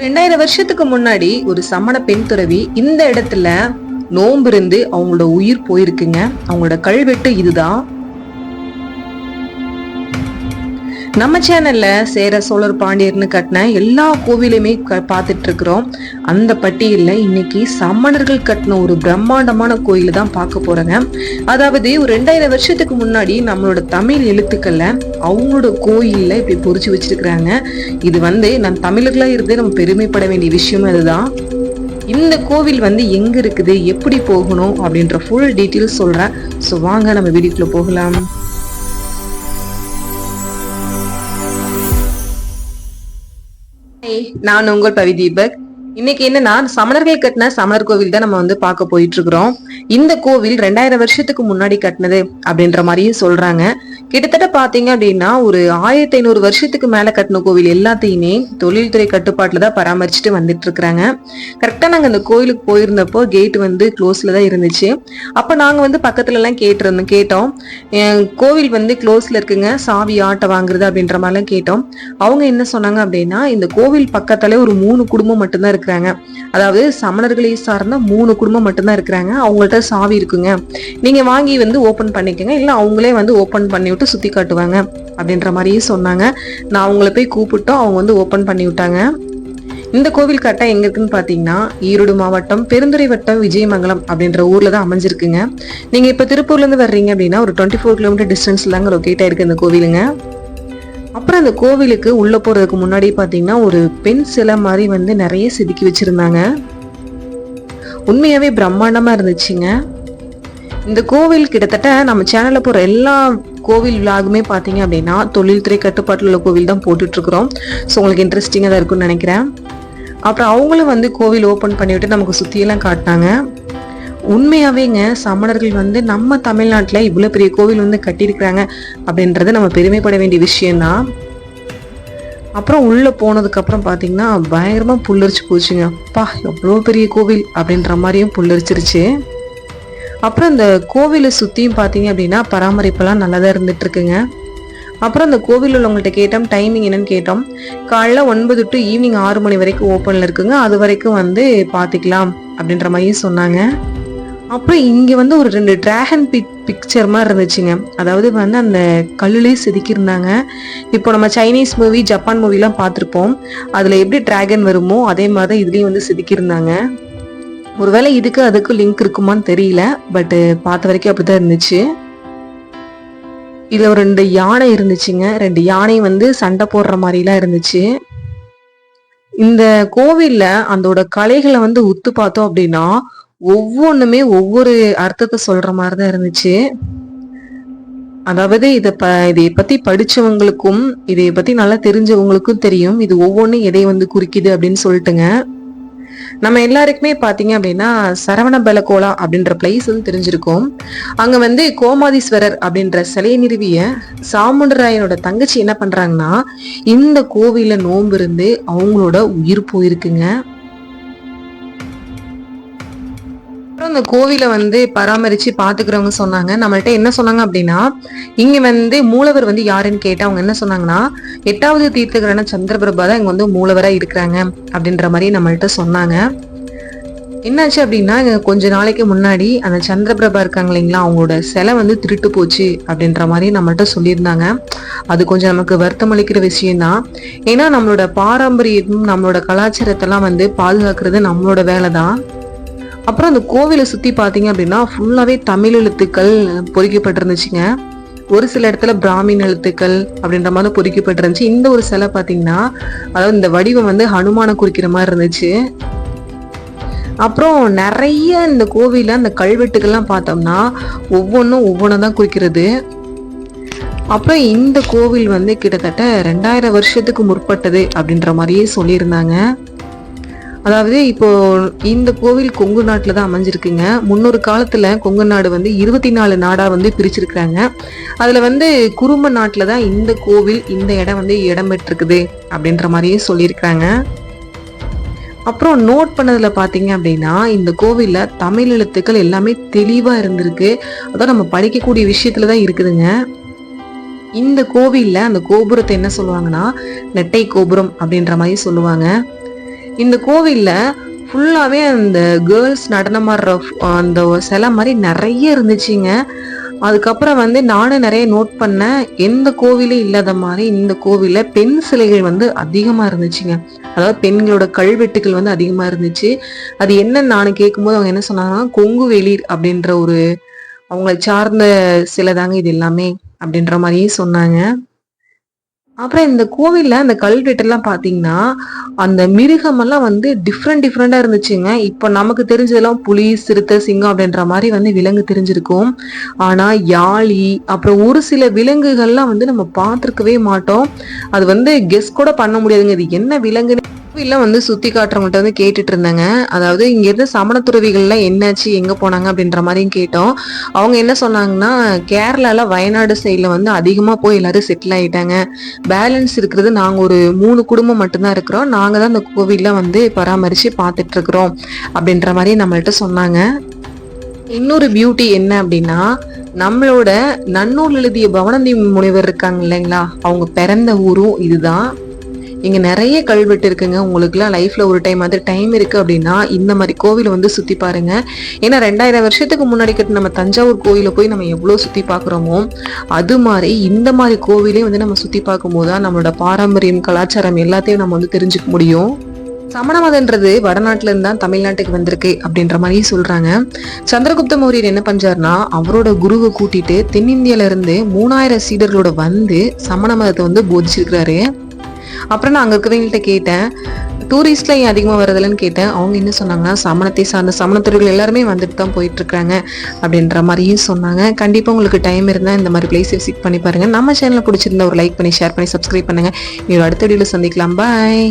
2000 வருஷத்துக்கு முன்னாடி ஒரு சமண பெண் துறவி இந்த இடத்துல நோன்பு இருந்து அவங்களோட உயிர் போயிருக்குங்க. அவங்களோட கல்வெட்டு இதுதான். நம்ம சேனல்ல சேர சோழர் பாண்டியர்னு கட்டின எல்லா கோவிலுமே பார்த்துட்டு இருக்கிறோம். அந்த பட்டியல்ல இன்னைக்கு சமணர்கள் கட்டின ஒரு பிரம்மாண்டமான கோயில தான் பார்க்க போறேங்க. அதாவது ஒரு 2000 வருஷத்துக்கு முன்னாடி நம்மளோட தமிழ் எழுத்துக்கள்ல அவங்களோட கோயில்ல இப்படி பொறிச்சு வச்சிருக்கிறாங்க. இது நம்ம தமிழர்களா இருந்து நம்ம பெருமைப்பட வேண்டிய விஷயம். அதுதான் இந்த கோவில் எங்க இருக்குது, எப்படி போகணும் அப்படின்ற ஃபுல் டீட்டெயில்ஸ் சொல்றேன். ஸோ வாங்க நம்ம வீடியோக்குள்ள போகலாம். நான் உங்கள் பவி தீபக். இன்னைக்கு என்னன்னா, சமணர்கள் கட்டின சமணர் கோவில் தான் நம்ம பார்க்க போயிட்டு இருக்கிறோம். இந்த கோவில் 2000 வருஷத்துக்கு முன்னாடி கட்டினது அப்படின்ற மாதிரியும் சொல்றாங்க. கிட்டத்தட்ட பாத்தீங்க அப்படின்னா ஒரு 1500 வருஷத்துக்கு மேல கட்டின கோவில் எல்லாத்தையுமே தொழில்துறை கட்டுப்பாட்டுல தான் பராமரிச்சுட்டு வந்துட்டு இருக்கிறாங்க. கரெக்டா நாங்க அந்த கோயிலுக்கு போயிருந்தப்போ கேட் க்ளோஸ்ல தான் இருந்துச்சு. அப்ப நாங்க பக்கத்துல எல்லாம் கேட்டோம். கோவில் க்ளோஸ்ல இருக்குங்க, சாவி ஆட்டை வாங்குறது அப்படின்ற மாதிரி எல்லாம் கேட்டோம். அவங்க என்ன சொன்னாங்க அப்படின்னா, இந்த கோவில் பக்கத்துல ஒரு 3 குடும்பம் மட்டும்தான் இருக்கிறாங்க. அதாவது சமணர்களை சார்ந்த 3 குடும்பம் மட்டும்தான் இருக்கிறாங்க. அவங்கள்ட்ட சாவி இருக்குங்க, நீங்க வாங்கி ஓபன் பண்ணிக்கங்க, இல்ல அவங்களே ஓபன் பண்ணி விட்டு சுத்தி காட்டுவாங்க அப்படின்ற மாதிரியே சொன்னாங்க. நான் அவங்கள போய் கூப்பிட்டோம். அவங்க ஓபன் பண்ணி விட்டாங்க. இந்த கோவில் கரெக்டா எங்க இருக்குன்னு பாத்தீங்கன்னா, ஈரோடு மாவட்டம் பெருந்துறை வட்டம் விஜயமங்கலம் அப்படின்ற ஊர்ல தான் அமைஞ்சிருக்குங்க. நீங்க இப்ப திருப்பூர்ல இருந்து வர்றீங்க அப்படின்னா ஒரு 24 கிலோமீட்டர் டிஸ்டன்ஸ்ல தாங்க லொகேட் ஆயிருக்கு இந்த கோவிலுங்க. அப்புறம் அந்த கோவிலுக்கு உள்ள போறதுக்கு முன்னாடி பாத்தீங்கன்னா ஒரு பெண் சிலை மாதிரி நிறைய செதுக்கி வச்சிருந்தாங்க. உண்மையாவே பிரம்மாண்டமா இருந்துச்சுங்க. இந்த கோவில் கிட்டத்தட்ட நம்ம சேனல்ல போற எல்லா கோவில் விலாகுமே பாத்தீங்க அப்படின்னா தொழில்துறை கட்டுப்பாட்டுல உள்ள கோவில் தான் போட்டுட்டு இருக்கிறோம். ஸோ உங்களுக்கு இன்ட்ரெஸ்டிங்கா தான் இருக்கும்னு நினைக்கிறேன். அப்புறம் அவங்களும் கோவில் ஓபன் பண்ணிவிட்டு நமக்கு சுத்தியெல்லாம் காட்டினாங்க. உண்மையாவேங்க சமணர்கள் நம்ம தமிழ்நாட்டுல இவ்வளவு பெரிய கோவில் கட்டியிருக்கிறாங்க அப்படின்றது நம்ம பெருமைப்பட வேண்டிய விஷயம்தான். அப்புறம் உள்ள போனதுக்கு அப்புறம் பாத்தீங்கன்னா பயங்கரமா புல்லரிச்சு போச்சுங்க. அப்பா எவ்வளவு பெரிய கோவில் அப்படின்ற மாதிரியும் புல்லரிச்சிருச்சு. அப்புறம் இந்த கோவிலை சுத்தியும் பாத்தீங்க அப்படின்னா பராமரிப்பெல்லாம் நல்லாதான் இருந்துட்டு இருக்குங்க. அப்புறம் அந்த கோவில் உள்ளவங்கள்ட்ட கேட்டோம், டைமிங் என்னன்னு கேட்டோம். காலைல 9 to ஈவினிங் 6 மணி வரைக்கும் ஓப்பன்ல இருக்குங்க, அது வரைக்கும் பாத்துக்கலாம் அப்படின்ற மாதிரியும் சொன்னாங்க. அப்புறம் இங்க ஒரு 2 டிராகன் பிக்சர் மாதிரி இருந்துச்சுங்க. அதாவது அந்த கல்லுலேயே செதுக்கியிருந்தாங்க. இப்போ நம்ம சைனீஸ் மூவி, ஜப்பான் மூவிலாம் பார்த்துருப்போம். அதுல எப்படி டிராகன் வருமோ அதே மாதிரி இதுலயும் செதுக்கியிருந்தாங்க. ஒருவேளை இதுக்கு அதுக்கு லிங்க் இருக்குமான்னு தெரியல, பட் பார்த்த வரைக்கும் அப்படிதான் இருந்துச்சு. இதுல ஒரு 2 யானை இருந்துச்சுங்க. 2 யானை சண்டை போடுற மாதிரிலாம் இருந்துச்சு. இந்த கோவில்ல அதோட கலைகளை உத்து பார்த்தோம் அப்படின்னா ஒவ்வொன்றுமே ஒவ்வொரு அர்த்தத்தை சொல்ற மாதிரிதான் இருந்துச்சு. அதாவது இதை பத்தி படிச்சவங்களுக்கும் இதை பத்தி நல்லா தெரிஞ்சவங்களுக்கும் தெரியும் இது ஒவ்வொன்றும் எதை குறிக்குது அப்படின்னு சொல்லிட்டுங்க. நம்ம எல்லாருக்குமே பாத்தீங்க அப்படின்னா சரவண பெலகோலா அப்படின்ற பிளேஸ் தெரிஞ்சிருக்கும். அங்க கோமாதீஸ்வரர் அப்படின்ற சிலையை நிறுவிய சாமுண்டராயனோட தங்கச்சி என்ன பண்றாங்கன்னா இந்த கோவில நோன்பு இருந்து அவங்களோட உயிர் போயிருக்குங்க. அந்த கோவில பராமரிச்சு பாத்துக்கிறவங்க சொன்னாங்க. நம்மள்ட்ட என்ன சொன்னாங்க அப்படின்னா, இங்க மூலவர் யாருன்னு கேட்டா அவங்க என்ன சொன்னாங்கன்னா 8வது தீர்த்தகரான சந்திரபிரபா தான் இங்க மூலவரா இருக்கிறாங்க அப்படின்ற மாதிரி நம்மள்ட்ட சொன்னாங்க. என்னாச்சு அப்படின்னா கொஞ்ச நாளைக்கு முன்னாடி அந்த சந்திரபிரபா இருக்காங்க இல்லைங்களா, அவங்களோட சிலை திருட்டு போச்சு அப்படின்ற மாதிரி நம்மள்ட்ட சொல்லியிருந்தாங்க. அது கொஞ்சம் நமக்கு வருத்தம் அளிக்கிற விஷயம்தான். ஏன்னா நம்மளோட பாரம்பரியம், நம்மளோட கலாச்சாரத்தெல்லாம் பாதுகாக்கிறது நம்மளோட வேலை தான். அப்புறம் அந்த கோவிலை சுத்தி பாத்தீங்க அப்படின்னா ஃபுல்லாவே தமிழ் எழுத்துக்கள் பொறிக்கப்பட்டிருந்துச்சுங்க. ஒரு சில இடத்துல பிராமின் எழுத்துக்கள் அப்படின்ற மாதிரி பொறிக்கப்பட்டிருந்துச்சு. இந்த ஒரு சிலை பாத்தீங்கன்னா, அதாவது இந்த வடிவம் ஹனுமான குறிக்கிற மாதிரி இருந்துச்சு. அப்புறம் நிறைய இந்த கோவில அந்த கல்வெட்டுகள்லாம் பார்த்தோம்னா ஒவ்வொன்றும் தான் குறிக்கிறது. அப்புறம் இந்த கோவில் கிட்டத்தட்ட 2000 வருஷத்துக்கு முற்பட்டது அப்படின்ற மாதிரியே சொல்லியிருந்தாங்க. அதாவது இப்போ இந்த கோவில் கொங்கு நாட்டுல தான் அமைஞ்சிருக்குங்க. முன்னொரு காலத்துல கொங்கு நாடு 24 நாடா பிரிச்சிருக்கிறாங்க. அதுல குறும்ப நாட்டுல தான் இந்த கோவில், இந்த இடம் இடம் பெற்றிருக்குது அப்படின்ற மாதிரியே சொல்லியிருக்கிறாங்க. அப்புறம் நோட் பண்ணதுல பாத்தீங்க அப்படின்னா இந்த கோவில்ல தமிழ் எழுத்துக்கள் எல்லாமே தெளிவா இருந்திருக்கு. அதான் நம்ம படிக்கக்கூடிய விஷயத்துலதான் இருக்குதுங்க. இந்த கோவில்ல அந்த கோபுரத்தை என்ன சொல்லுவாங்கன்னா நெட்டை கோபுரம் அப்படின்ற மாதிரி சொல்லுவாங்க. இந்த கோவில்ல ஃபுல்லாவே அந்த கேர்ள்ஸ் நடனமாடுற அந்த சிலை மாதிரி நிறைய இருந்துச்சுங்க. அதுக்கப்புறம் வந்து நானும் நிறைய நோட் பண்ணேன், எந்த கோவிலே இல்லாத மாதிரி இந்த கோவில்ல பெண் சிலைகள் வந்து அதிகமா இருந்துச்சுங்க. அதாவது பெண்களோட கல்வெட்டுகள் வந்து அதிகமா இருந்துச்சு. அது என்னன்னு நானும் கேட்கும்போது அவங்க என்ன சொன்னாங்கன்னா, கொங்கு வெளிர் அப்படின்ற ஒரு அவங்களை சார்ந்த சிலை தாங்க இது எல்லாமே அப்படின்ற மாதிரியும் சொன்னாங்க. அப்புறம் இந்த கோவில்ல அந்த கல்வெட்டெல்லாம் பாத்தீங்கன்னா, அந்த மிருகமெல்லாம் வந்து டிஃப்ரெண்டா இருந்துச்சுங்க. இப்ப நமக்கு தெரிஞ்சதெல்லாம் புலி, சிறுத்தை, சிங்கம் அப்படின்ற மாரி வந்து விலங்கு தெரிஞ்சிருக்கும். ஆனா யாளி, அப்புறம் ஒரு சில விலங்குகள்லாம் வந்து நம்ம பார்த்திருக்கவே மாட்டோம். அது வந்து கெஸ் கூட பண்ண முடியாதுங்க. இது என்ன விலங்குன்னு கோவில்லாம் வந்து சுத்தி காட்டுறவங்கள்ட்ட வந்து கேட்டுட்டு இருந்தேங்க. அதாவது இங்க இருந்து சமண துறவிகள்லாம் என்னாச்சு, எங்க போனாங்க அப்படின்ற மாதிரியும் கேட்டோம். அவங்க என்ன சொன்னாங்கன்னா, கேரளால வயநாடு சைட்ல வந்து அதிகமா போய் எல்லாரும் செட்டில் ஆயிட்டாங்க. பேலன்ஸ் இருக்கிறது நாங்க ஒரு 3 குடும்பம் மட்டும்தான் இருக்கிறோம். நாங்க தான் அந்த கோவில்ல வந்து பராமரிச்சு பார்த்துட்டு இருக்கிறோம் அப்படின்ற மாதிரி நம்மள்ட்ட சொன்னாங்க. இன்னொரு பியூட்டி என்ன அப்படின்னா, நம்மளோட நன்னூல் எழுதிய பவனந்தி முனிவர் இருக்காங்க இல்லைங்களா, அவங்க பிறந்த ஊரும் இதுதான். இங்க நிறைய கல்வெட்டு இருக்குங்க. உங்களுக்குலாம் லைஃப்ல ஒரு டைம் வந்து டைம் இருக்கு அப்படின்னா இந்த மாதிரி கோவிலை வந்து சுத்தி பாருங்க. ஏன்னா 2000 வருஷத்துக்கு முன்னாடி கட்டு நம்ம தஞ்சாவூர் கோவில போய் நம்ம எவ்வளவு சுத்தி பாக்குறோமோ, அது மாதிரி இந்த மாதிரி கோவிலையும் வந்து நம்ம சுத்தி பார்க்கும் போதுதான் நம்மளோட பாரம்பரியம், கலாச்சாரம் எல்லாத்தையும் நம்ம வந்து தெரிஞ்சுக்க முடியும். சமண மதன்றது வடநாட்டுல இருந்து தான் தமிழ்நாட்டுக்கு வந்திருக்கு அப்படின்ற மாதிரி சொல்றாங்க. சந்திரகுப்த மௌரியர் என்ன பண்றாருன்னா, அவரோட குருவை கூட்டிட்டு தென்னிந்தியால இருந்து 3000 சீடர்களோட வந்து சமண மதத்தை வந்து போதிச்சிருக்கிறாரு. அப்புறம் நான் அங்க இருக்கவங்கள்ட்ட கேட்டேன், டூரிஸ்ட்ல ஏன் அதிகமா வருதுலன்னு கேட்டேன். அவங்க என்ன சொன்னாங்கன்னா, சமணத்தை சார்ந்த சமணத்துறைகள் எல்லாருமே வந்துட்டு தான் போயிட்டு இருக்காங்க அப்படின்ற மாதிரியும் சொன்னாங்க. கண்டிப்பா உங்களுக்கு டைம் இருந்தா இந்த மாதிரி பிளேஸ் விசிட் பண்ணி பாருங்க. நம்ம சேனலை பிடிச்சிருந்தா ஒரு லைக் பண்ணி, ஷேர் பண்ணி, சப்ஸ்கிரைப் பண்ணுங்க. அடுத்த வீடியோல சந்திக்கலாம். பாய்.